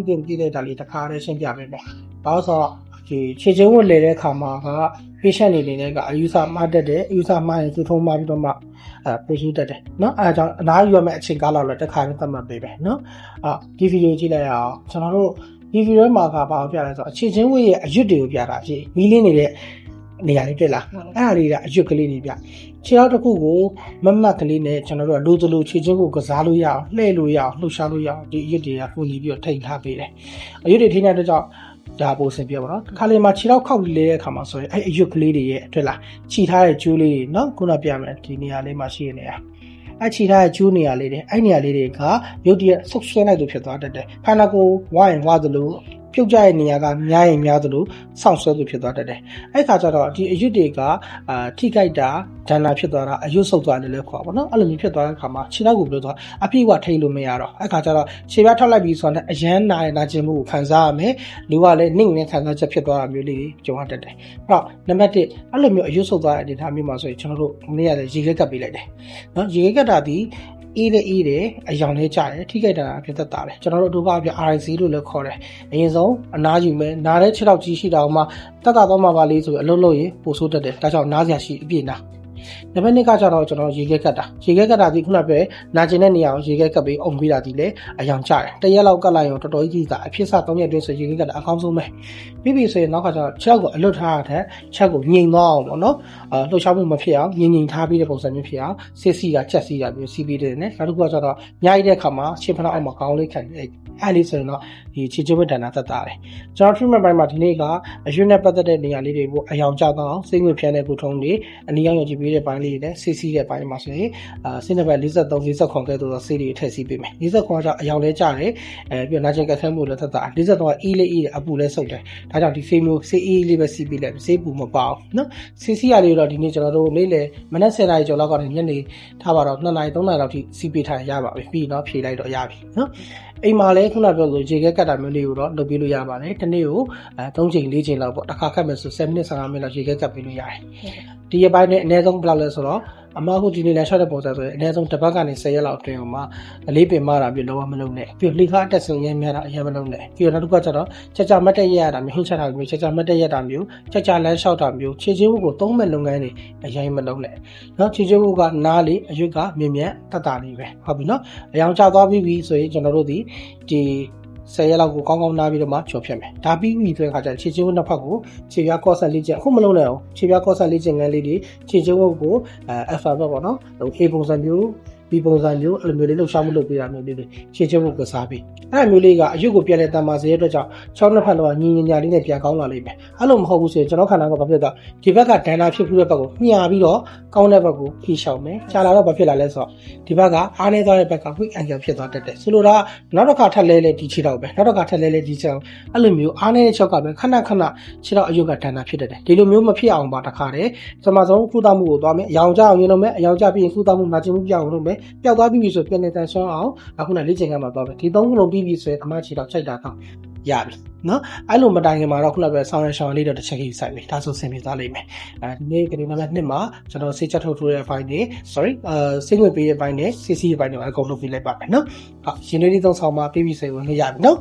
ပြီးတဲ့ဒါလေးတစ်ခါတည်းရှင်းပြပေးမယ်။ဘာလို့ဆိုတော့ဒီခြေချင်းဝတ်လေတဲ့အခါမှာက patient တွေနဲ့ကအယူဆမှားတတ်တယ်အယူဆမှားရင်သူထုံးမှားပြီးတော့မှပို့ရှိတတ်တယ်เนาะအဲဒါကြောင့်အနားယူရမယ့်အချိန်ကာလလောက်တစ်ခါနဲ့သတ်မှတ်ပေးပဲเนาะဒီဗီဒီယိုကြည့်လိုက်အောင်ကျွန်တော်တို့ဒီဗီဒီယိုမှာကဘာကိုပြလဲဆိုတော့အခြေချင်းဝတ်ရဲ့အရွတ်တွေကိုပြတာဖြစ်မီးလင်းနေတဲ့နေရာလေးတွေ့လားအဲ့ဒါလေးကအရွက်ကလေးတွေပြခြေထောက်တစ်ခုကိုမမတ်ကလေးနဲ့ကျွန်တော်တို့ကလိုသလိုခြေချင်းကိုကစားလို့ရအောင်လှည့်လို့ရအောင်လှုပ်ရှားလို့ရအောင်ဒီအရွက်တွေကပုံကြီးပြီးတော့ထိန်ထားပေးတယ်အရွက်တွေထိန်းတဲ့အတွက်ကြောင့်ဒါပိုစင်ပြပါတော့ခါလေးမှာခြေထောက်ခောက်လေးတဲ့အခါမှာဆိုရင်အဲ့အရွက်ကလေးတွေရဲ့အတွက်လားခြိထားတဲ့ကျိုးလေးတွေเนาะခုနပြမယ်ဒီနေရာလေးမှာရှိနေရအဲ့ခြိထားတဲ့ကျိုးနေရာလေးတွေအဲ့နေရာလေးတွေကရုပ်တရက်ဆုပ်ဆွဲလိုက်လို့ဖြစ်သွားတတ်တယ်ခန္ဓာကိုယ်ဝိုင်းဝါသလိုပြုတ်ကြတဲ့နေရာကများရင်များသလိုစောင့်ဆွဲလို့ဖြစ်သွားတတ်တယ်အဲ့ခါကျတော့ဒီအရွက်တွေကထိကြိုက်တာဒဏ္ဍာဖြစ်သွားတာအရွက်ဆုပ်သွားတယ်လို့ခေါ်ပါတော့အဲ့လိုမျိုးဖြစ်သွားတဲ့အခါမှာခြေထောက်ကိုဘယ်လိုသွားအပြည့်အဝထိလို့မရတော့အဲ့ခါကျတော့ခြေပြားထောက်လိုက်ပြီးဆိုတော့အရန်နာကျင်မှုကိုခံစားရမယ်လူကလည်းနှိမ့်နေခံစားချက်ဖြစ်သွားတာမျိုးလေးကြုံရတတ်တယ်အဲ့တော့နံပါတ်1အဲ့လိုမျိုးအရွက်ဆုပ်သွားတဲ့အနေအထားမျိုးမှာဆိုရင်ကျွန်တော်တို့မနေ့ကလည်းရေခဲကပ်ပေးလိုက်တယ်နော်ရေခဲကပ်တာဒီအေးတယ်အယောင်လေးကြတယ်ထိခိုက်တာဖြစ်တတ်တာလေကျွန်တော်တို့ဒုက္ခအပြ RIC လို့လည်းခေါ်တယ်အရင်ဆုံးအနားယူမယ်နားတဲ့ခြေထောက်ကြီးရှိတာမှတတ်တာတော့မှပါလေးဆိုအလုပ်လုပ်ရင်ပိုဆိုးတတ်တယ်ဒါကြောင့်နားစရာရှိအပြည့်နာနံပါတ်2ကကျတော့ကျွန်တော်ရေခဲကတ်တာဒီခုနပဲနာကျင်တဲ့နေရာကိုရေခဲကတ်ပြီးအုံပေးတာဒီလေအယောင်ကျတယ်တရက်လောက်ကတ်လိုက်ရင်တော်တော်ကြီးတာအဖြစ်စ3ရက်တွင်းဆိုရေခဲကတ်တာအကောင်းဆုံးပဲပြီးပြီဆိုရင်နောက်ကကျတော့ခြေထောက်ကိုအလွတ်ထားတဲ့ချက်ကိုငြိမ်သွားအောင်ပေါ့နော်လှုပ်ရှားမှုမဖြစ်အောင်ငြိမ်ထားပြီးတဲ့ပုံစံမျိုးဖြစ်အောင်စစ်စီတာချက်စီတာမျိုးစီးပြီးတဲ့နဲ့နောက်တစ်ခုကကျတော့ညှိုက်တဲ့အခါမှာခြေဖက်အောက်မှာခေါင်းလေးခံအဲ့လေးဆိုရင်တော့ဒီခြေကျိုးဝတ်တန်တာသက်သာတယ်ကျွန်တော် treatment ပိုင်းမှာဒီနေ့ကအရွက်နဲ့ပတ်သက်တဲ့နေရာလေးတွေပို့အယောင်ကျသွားအောင်စိတ်ငွေဖြန်းတဲ့ပူထုံးတွေအနီးရောက်ရကြည့်ပေးတဲ့ပိုင်းလေးတွေနဲ့ဆေးစီးတဲ့ပိုင်းမှာဆိုရင်စိတ်နံပါတ်43 49ကဲ့သို့သောဆေးတွေထည့်စီးပေးမယ်49ကကြောင့်အယောင်လဲကျတယ်ပြီးတော့နာကျင်ကက်ဆဲမှုလည်းသက်သာ43ကအေးလေးအေးတယ်အပူလည်းဆုပ်တယ်ဒါကြောင့်ဒီဆေးမျိုးဆေးအေးလေးပဲစီးပေးလိုက်ဆေးပူမပါအောင်နော်ဆေးစီးရလေးတော့ဒီနေ့ကျွန်တော်တို့နေ့လေမနက်10:00နာရီကျော်လောက်ကနေညနေထားပါတော့2:00နာရီ3:00နာရီလောက်ထိစီးပေးထားရပါပြီပြီးတော့ဖြေလိုက်တော့ရပြီနော်အိမ်မှာလည်းခုနပြောလို့ရေခဲကတ်တာမျိုးလေးကိုတော့လုပ်ပေးလို့ရပါတယ်ဒီနေ့ကို3ချိန်4ချိန်လောက်ပေါ့တစ်ခါခတ်မယ်ဆို7မိနစ်15မိနစ်လောက်ရေခဲကတ်ပေးလို့ရတယ်ဒီအပိုင်းနဲ့အနည်းဆုံးဘယ်လောက်လဲဆိုတော့အမအခုဒီနေ့လည်းရှော့တဲ့ပုံစံဆိုရင်အနည်းဆုံးတစ်ပတ်ကနေ10ရက်လောက်အတွင်းမှာအလေးပင်မတာပြီးလုံးဝမလုံးနဲ့ပြီးလှိခါအတက်ဆုံးရင်းများတာအရင်မလုံးနဲ့ပြီးတော့နောက်တစ်ခုကကျတော့ကြမတ်တက်ရတာမျိုးဟင်းချက်တာမျိုးကြမတ်တက်ရတာမျိုးကြလန်းလျှောက်တာမျိုးခြေချင်းဝတ်ကိုသုံးမဲ့လုပ်ငန်းတွေအရင်မလုံးနဲ့နော်ခြေချင်းဝတ်ကနားလေးအရွက်ကမြင်မြတ်တတ်တာလေးပဲဟုတ်ပြီနော်အယောင်ကျသွားပြီးပြီဆိုရင်ကျွန်တော်တို့ဒီ10ရက်လောက်ကိုကောင်းကောင်းနားပြီးတော့မှချော်ဖြတ်မယ်ဒါပြီးပြီဆိုတဲ့အခါကျခြေချင်းဝတ်နှစ်ဖက်ကိုခြေပြားကော့ဆက်လေးချက်အခုမလုံးနဲ့အောင်ခြေပြားကော့ဆက်လေးချက်ငန်းလေးတွေခြေချင်းဝတ်ကိုalphabet ပေါ့နော်ဟို A ပုံစံမျိုးB ပုံစံမျိုးအဲ့လိုမျိုးလေးလှုပ်ရှားမှုလုပ်ပေးတာမျိုးလေးတွေခြေချင်းဝတ်ကစားပြီးအဲ့လိုမျိုးလေးကအရွက်ကိုပြန်လဲတန်ပါစေတဲ့အတွက်ကြောင့်ချောင်းနှစ်ဖက်တော့ညီညာလေးနဲ့ပြန်ကောင်းလာလိမ့်မယ်အဲ့လိုမဟုတ်ဘူးဆိုရင်ကျွန်တော်ခန္ဓာကဘာဖြစ်တော့ဒီဘက်ကဒဏ္ဍာဖြစ်ပြီးတဲ့ဘက်ကိုမျှပြီးတော့ကောင်းတဲ့ဘက်ကိုဖြီးရှောင်မယ်ကြာလာတော့ဘာဖြစ်လာလဲဆိုတော့ဒီဘက်ကအားနေသွားတဲ့ဘက်က weak angle ဖြစ်သွားတတ်တယ်ဆိုလိုတာနောက်တစ်ခါထပ်လဲဒီခြေတော့ပဲနောက်တစ်ခါထပ်လဲဒီခြေတော့အဲ့လိုမျိုးအားနေတဲ့ချောက်ကပဲခဏခြေတော့အရွက်ကဒဏ္ဍာဖြစ်တတ်တယ်ဒီလိုမျိုးမဖြစ်အောင်ပါတခါတည်းစမဆုံးကုသမှုကိုသွားမယ်အယောင်ကျအောင်ရင်လုပ်မယ်အယောင်ကျပြီးရင်ကုသမှုနာကျင်မှုပြောင်းအောင်လုပ်မယ်ပျောက်သွားပြီဆိုပြန်နေတန်ဆွမ်းအောင်အခုနလေ့ကျင့်ခန်းမှာသွားမယ်ဒီ3ခုလုံးပြီးပြီဆိုရင်အမခြေတော့ချိန်တာတော့ရပြီနော်အဲ့လိုမတိုင်ခင်မှာတော့ခုနကပြောဆောင်းရရှောင်းလေးတော့တစ်ချက်ကြီးစိုက်ပြီဒါဆိုဆင်ပြေသွားလိမ့်မယ်ဒီနေ့ကနေ့နံပါတ်2မှာကျွန်တော်ဆေးချက်ထုတ်ထိုးတဲ့ file တွေ စိတ်ဝင်ပေးတဲ့ file နဲ့ CC ရဲ့ file တွေအကုန်လုပ်ပြလိုက်ပါမယ်နော်ဟုတ်ရှင်လေးသုံးဆောင်မှာပြီးပြီဆိုရင်ဝင်လို့ရပြီနော်